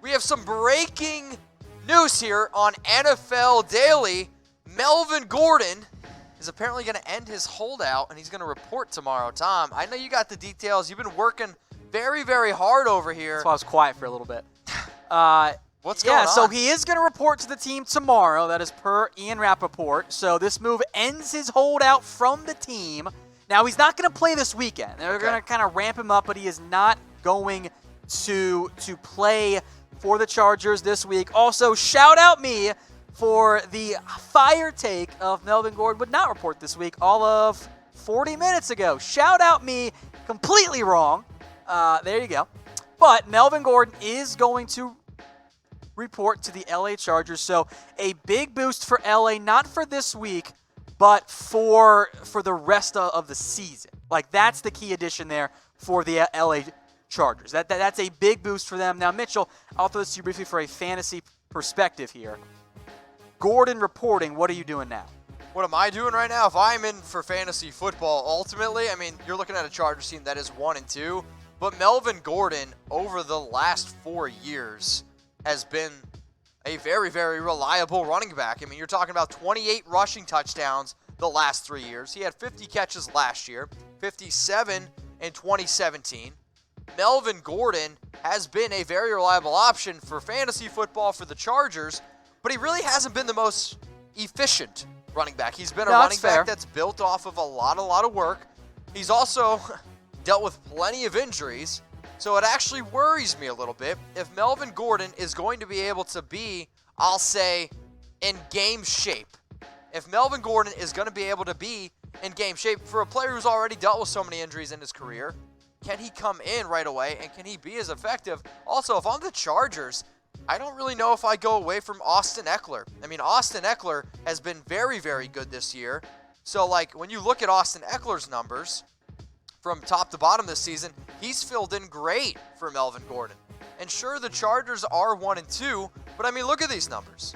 We have some breaking news here on NFL Daily. Melvin Gordon is apparently going to end his holdout, and he's going to report tomorrow. Tom, I know you got the details. You've been working very, very hard over here. That's why I was quiet for a little bit. What's going on? So he is going to report to the team tomorrow. That is per Ian Rappaport. So this move ends his holdout from the team. Now, he's not going to play this weekend. They're going to kind of ramp him up, but he is not going to play for the Chargers this week. Also, shout out me for the fire take of Melvin Gordon would not report this week all of 40 minutes ago. Shout out me, completely wrong. There you go. But Melvin Gordon is going to report to the LA Chargers. So a big boost for LA, not for this week, but for the rest of the season. Like, that's the key addition there for the LA Chargers. That's a big boost for them. Now, Mitchell, I'll throw this to you briefly for a fantasy perspective here. Gordon reporting, what are you doing now? What am I doing right now? If I'm in for fantasy football, ultimately, I mean, you're looking at a Chargers team that is 1-2, but Melvin Gordon, over the last 4 years, has been a very, very reliable running back. I mean, you're talking about 28 rushing touchdowns the last 3 years. He had 50 catches last year, 57 in 2017. Melvin Gordon has been a very reliable option for fantasy football for the Chargers, but he really hasn't been the most efficient running back. He's been a running back that's built off of a lot of work. He's also dealt with plenty of injuries. So it actually worries me a little bit if Melvin Gordon is going to be able to be, I'll say, in game shape. If Melvin Gordon is going to be able to be in game shape for a player who's already dealt with so many injuries in his career, can he come in right away and can he be as effective? Also, if I'm the Chargers, I don't really know if I go away from Austin Ekeler. I mean, Austin Ekeler has been very, very good this year. So, like, when you look at Austin Ekeler's numbers, from top to bottom this season, he's filled in great for Melvin Gordon. And sure, the Chargers are 1-2, but I mean, look at these numbers.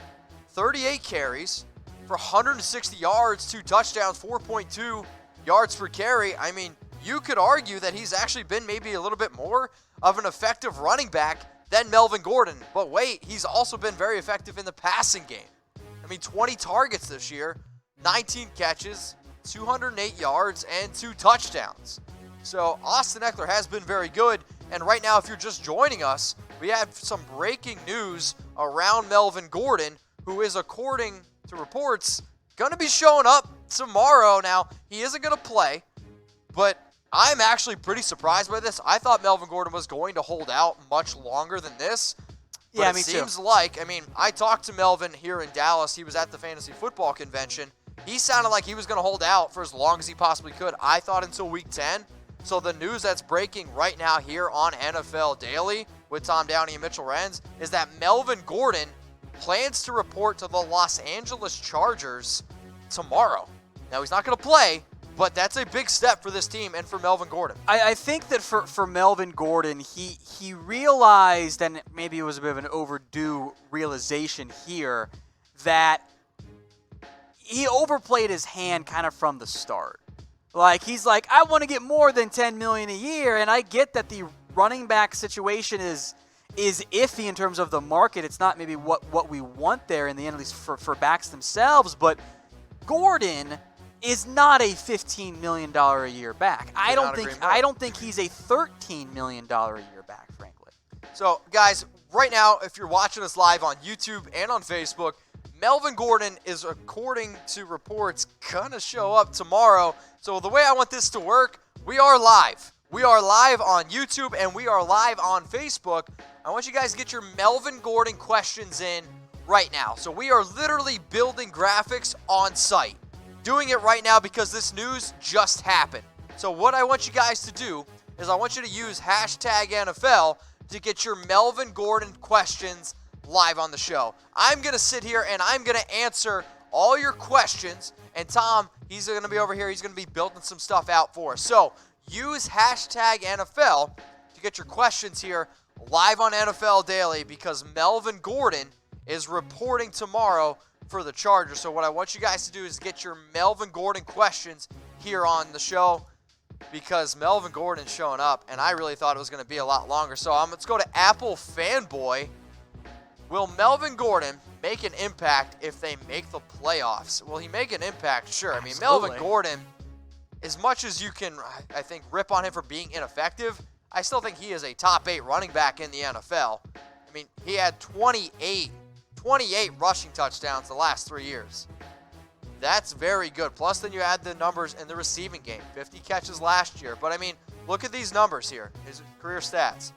38 carries for 160 yards, 2 touchdowns, 4.2 yards per carry. I mean, you could argue that he's actually been maybe a little bit more of an effective running back than Melvin Gordon. But wait, he's also been very effective in the passing game. I mean, 20 targets this year, 19 catches, 208 yards, and 2 touchdowns. So Austin Ekeler has been very good. And right now, if you're just joining us, we have some breaking news around Melvin Gordon, who is, according to reports, going to be showing up tomorrow. Now, he isn't going to play, but I'm actually pretty surprised by this. I thought Melvin Gordon was going to hold out much longer than this. But yeah, it me seems too. like, I mean, I talked to Melvin here in Dallas. He was at the fantasy football convention. He sounded like he was going to hold out for as long as he possibly could. I thought until week 10. So the news that's breaking right now here on NFL Daily with Tom Downey and Mitchell Renz is that Melvin Gordon plans to report to the Los Angeles Chargers tomorrow. Now, he's not going to play, but that's a big step for this team and for Melvin Gordon. I think that for Melvin Gordon, he realized, and maybe it was a bit of an overdue realization here, that he overplayed his hand kind of from the start. Like, he's like, I want to get more than $10 million a year, and I get that the running back situation is iffy in terms of the market. It's not maybe what we want there in the end, at least for backs themselves, but Gordon is not a $15 million a year back. I don't think he's a $13 million a year back, frankly. So, guys, right now, if you're watching us live on YouTube and on Facebook, Melvin Gordon is, according to reports, going to show up tomorrow. So the way I want this to work, we are live. We are live on YouTube and we are live on Facebook. I want you guys to get your Melvin Gordon questions in right now. So we are literally building graphics on site. Doing it right now because this news just happened. So what I want you guys to do is I want you to use hashtag NFL to get your Melvin Gordon questions live on the show. I'm going to sit here and I'm going to answer all your questions. And Tom, he's going to be over here. He's going to be building some stuff out for us. So use hashtag NFL to get your questions here live on NFL Daily because Melvin Gordon is reporting tomorrow for the Chargers. So what I want you guys to do is get your Melvin Gordon questions here on the show because Melvin Gordon's showing up, and I really thought it was going to be a lot longer. So let's go to Apple Fanboy. Will Melvin Gordon make an impact if they make the playoffs? Will he make an impact? Sure. I mean, Absolutely. Melvin Gordon, as much as you can, I think, rip on him for being ineffective, I still think he is a top 8 running back in the NFL. I mean, he had 28 rushing touchdowns the last 3 years. That's very good. Plus, then you add the numbers in the receiving game. 50 catches last year. But, I mean, look at these numbers here. His career stats.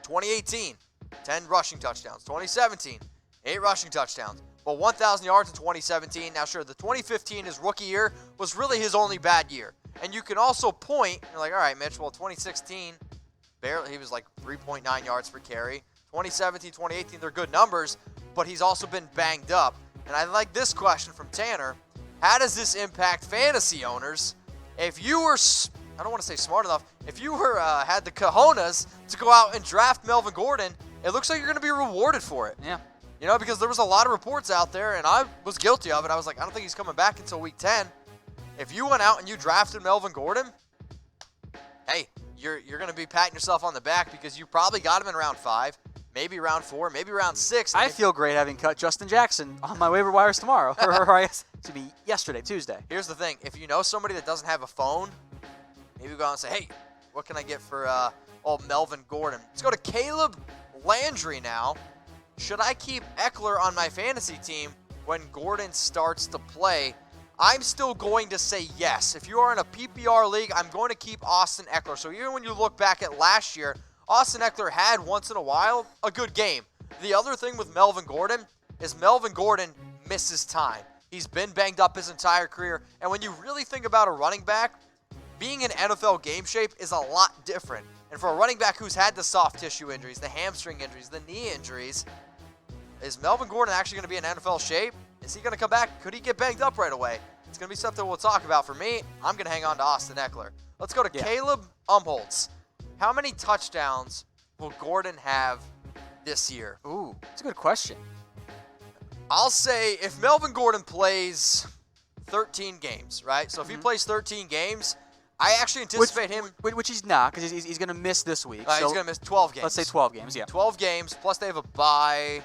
2018, 10 rushing touchdowns. 2017, 8 rushing touchdowns. But 1,000 yards in 2017. Now, sure, the 2015, his rookie year, was really his only bad year. And you can also point, you're like, all right, Mitch, well, 2016, barely, he was like 3.9 yards per carry. 2017, 2018, they're good numbers, but he's also been banged up. And I like this question from Tanner. How does this impact fantasy owners? If you were, I don't want to say smart enough, if you were had the cojones to go out and draft Melvin Gordon, it looks like you're going to be rewarded for it. Yeah. You know, because there was a lot of reports out there, and I was guilty of it. I was like, I don't think he's coming back until week 10. If you went out and you drafted Melvin Gordon, hey, you're going to be patting yourself on the back because you probably got him in round 5. Maybe round 4, maybe round 6. I feel great having cut Justin Jackson on my waiver wires tomorrow. Or I guess it should be yesterday, Tuesday. Here's the thing. If you know somebody that doesn't have a phone, maybe go out and say, hey, what can I get for old Melvin Gordon? Let's go to Caleb Landry now. Should I keep Ekeler on my fantasy team when Gordon starts to play? I'm still going to say yes. If you are in a PPR league, I'm going to keep Austin Ekeler. So even when you look back at last year, Austin Ekeler had once in a while a good game. The other thing with Melvin Gordon is Melvin Gordon misses time. He's been banged up his entire career. And when you really think about a running back, being in NFL game shape is a lot different. And for a running back who's had the soft tissue injuries, the hamstring injuries, the knee injuries, is Melvin Gordon actually going to be in NFL shape? Is he going to come back? Could he get banged up right away? It's going to be something we'll talk about. For me, I'm going to hang on to Austin Ekeler. Let's go to Caleb Umholtz. How many touchdowns will Gordon have this year? Ooh, that's a good question. I'll say if Melvin Gordon plays 13 games, right? So if he plays 13 games, I actually anticipate him. Which he's not, because he's going to miss this week. He's going to miss 12 games. Let's say 12 games, yeah. 12 games, plus they have a bye.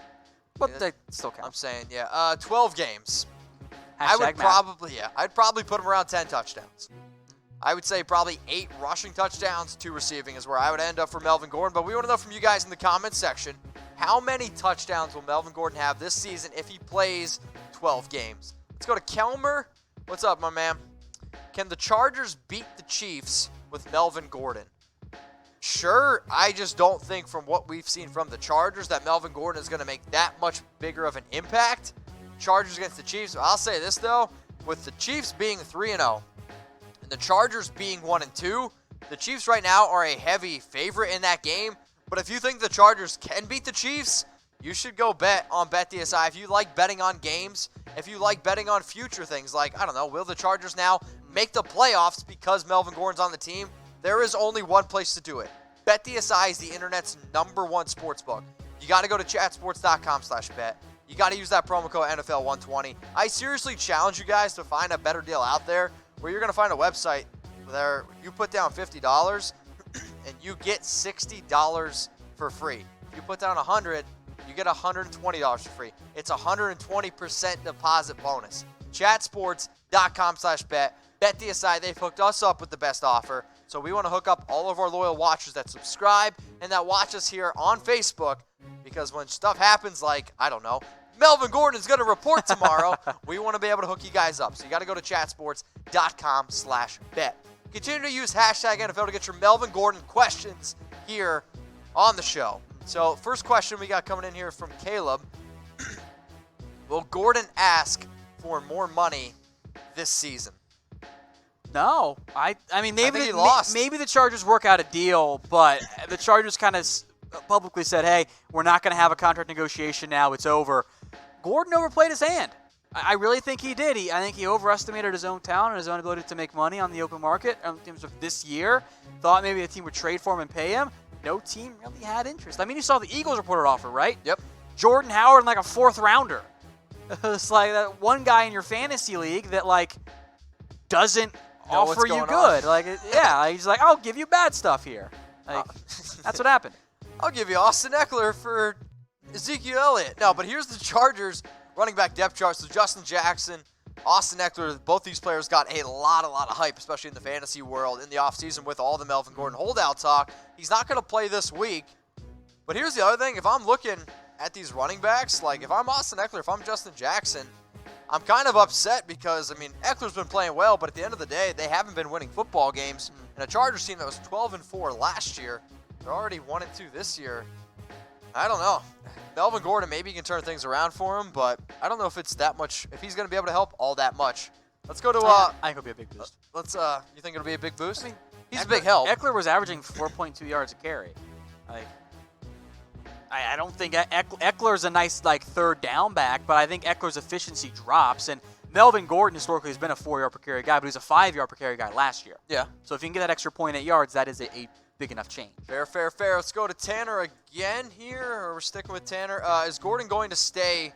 But they still count. I'm saying, 12 games. Hashtag I'd probably put him around 10 touchdowns. I would say probably 8 rushing touchdowns, 2 receiving is where I would end up for Melvin Gordon. But we want to know from you guys in the comments section, how many touchdowns will Melvin Gordon have this season if he plays 12 games? Let's go to Kelmer. What's up, my man? Can the Chargers beat the Chiefs with Melvin Gordon? Sure, I just don't think from what we've seen from the Chargers that Melvin Gordon is going to make that much bigger of an impact. Chargers against the Chiefs. I'll say this, though. With the Chiefs being 3-0 and the Chargers being 1-2, the Chiefs right now are a heavy favorite in that game. But if you think the Chargers can beat the Chiefs, you should go bet on BetDSI. If you like betting on games, if you like betting on future things like, I don't know, will the Chargers now make the playoffs because Melvin Gordon's on the team? There is only one place to do it. BetDSI is the internet's #1 sportsbook. You got to go to chatsports.com/bet. You got to use that promo code NFL120. I seriously challenge you guys to find a better deal out there where you're going to find a website where you put down $50 and you get $60 for free. If you put down $100, you get $120 for free. It's a 120% deposit bonus. Chatsports.com/bet. BetDSI, they've hooked us up with the best offer. So we want to hook up all of our loyal watchers that subscribe and that watch us here on Facebook, because when stuff happens like, I don't know, Melvin Gordon is going to report tomorrow, we want to be able to hook you guys up. So you got to go to chatsports.com/bet. Continue to use hashtag NFL to get your Melvin Gordon questions here on the show. So first question we got coming in here from Caleb. Will Gordon ask for more money this season? No. I mean, maybe he lost. Maybe the Chargers work out a deal, but the Chargers kind of publicly said, hey, we're not going to have a contract negotiation now. It's over. Gordon overplayed his hand. I really think he did. I think he overestimated his own talent and his own ability to make money on the open market in terms of this year. Thought maybe the team would trade for him and pay him. No team really had interest. I mean, you saw the Eagles reported offer, right? Yep. Jordan Howard in like a 4th rounder. It's like that one guy in your fantasy league that like doesn't offer you good. Like, he's like, I'll give you bad stuff here. Like, that's what happened. I'll give you Austin Ekeler for Ezekiel Elliott. No, but here's the Chargers running back depth chart. So Justin Jackson, Austin Ekeler, both these players got a lot of hype, especially in the fantasy world in the offseason with all the Melvin Gordon holdout talk. He's not going to play this week. But here's the other thing. If I'm looking at these running backs, like if I'm Austin Ekeler, if I'm Justin Jackson, I'm kind of upset because, I mean, Eckler's been playing well, but at the end of the day, they haven't been winning football games. And a Chargers team that was 12-4 last year, they're already 1-2 this year. I don't know. Melvin Gordon, maybe he can turn things around for him, but I don't know if it's that much, if he's going to be able to help all that much. Let's go to, I think it'll be a big boost. You think it'll be a big boost? I mean, he's a big help. Ekeler was averaging 4.2 yards a carry. Like, I don't think Eckler's a nice, like, third down back, but I think Eckler's efficiency drops, and Melvin Gordon historically has been a 4-yard per carry guy, but he's a 5-yard per carry guy last year. Yeah. So if you can get that extra 0.8 yards, that is a big enough change. Fair. Let's go to Tanner again here, or we're sticking with Tanner. Is Gordon going to stay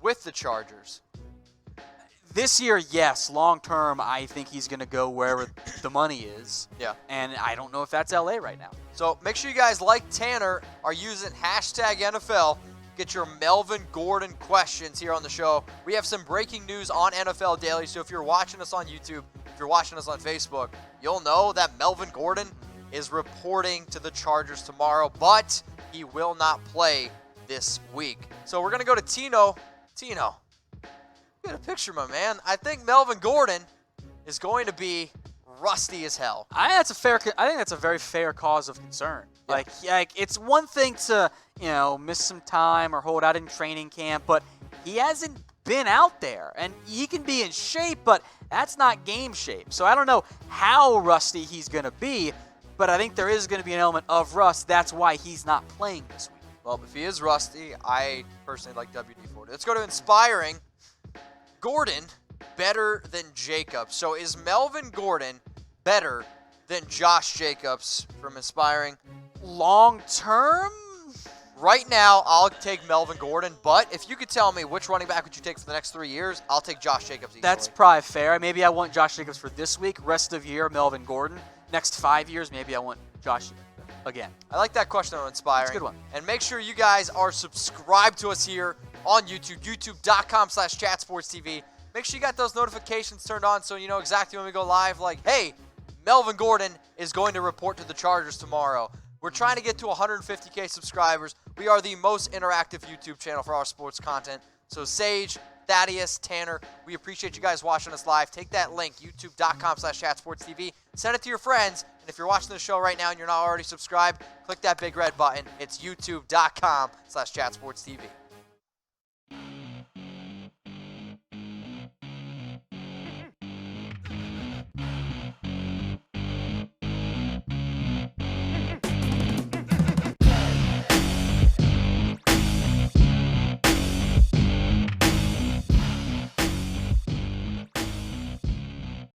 with the Chargers? This year, yes. Long term, I think he's going to go wherever the money is. Yeah. And I don't know if that's LA right now. So make sure you guys, like Tanner, are using hashtag NFL. Get your Melvin Gordon questions here on the show. We have some breaking news on NFL Daily, so if you're watching us on YouTube, if you're watching us on Facebook, you'll know that Melvin Gordon is reporting to the Chargers tomorrow, but he will not play this week. So we're going to go to Tino. Tino, get a picture, my man. I think Melvin Gordon is going to be rusty as hell. I think that's a very fair cause of concern. Yeah. Like it's one thing to, miss some time or hold out in training camp, but he hasn't been out there, and he can be in shape, but that's not game shape. So I don't know how rusty he's going to be, but I think there is going to be an element of rust. That's why he's not playing this week. Well, if he is rusty, I personally like WD-40. Let's go to Inspiring. Gordon, better than Jacobs. So is Melvin Gordon better than Josh Jacobs from Inspiring? Long term? Right now, I'll take Melvin Gordon, but if you could tell me which running back would you take for the next 3 years, I'll take Josh Jacobs easily. That's probably fair. Maybe I want Josh Jacobs for this week. Rest of year, Melvin Gordon. Next 5 years, maybe I want Josh again. I like that question on Inspiring. That's a good one. And make sure you guys are subscribed to us here on YouTube, youtube.com/chatsportstv. Make sure you got those notifications turned on so you know exactly when we go live. Like, hey, Melvin Gordon is going to report to the Chargers tomorrow. We're trying to get to 150K subscribers. We are the most interactive YouTube channel for our sports content. So Sage, Thaddeus, Tanner, we appreciate you guys watching us live. Take that link, youtube.com/chatsportstv. Send it to your friends. And if you're watching the show right now and you're not already subscribed, click that big red button. It's youtube.com/chatsportstv.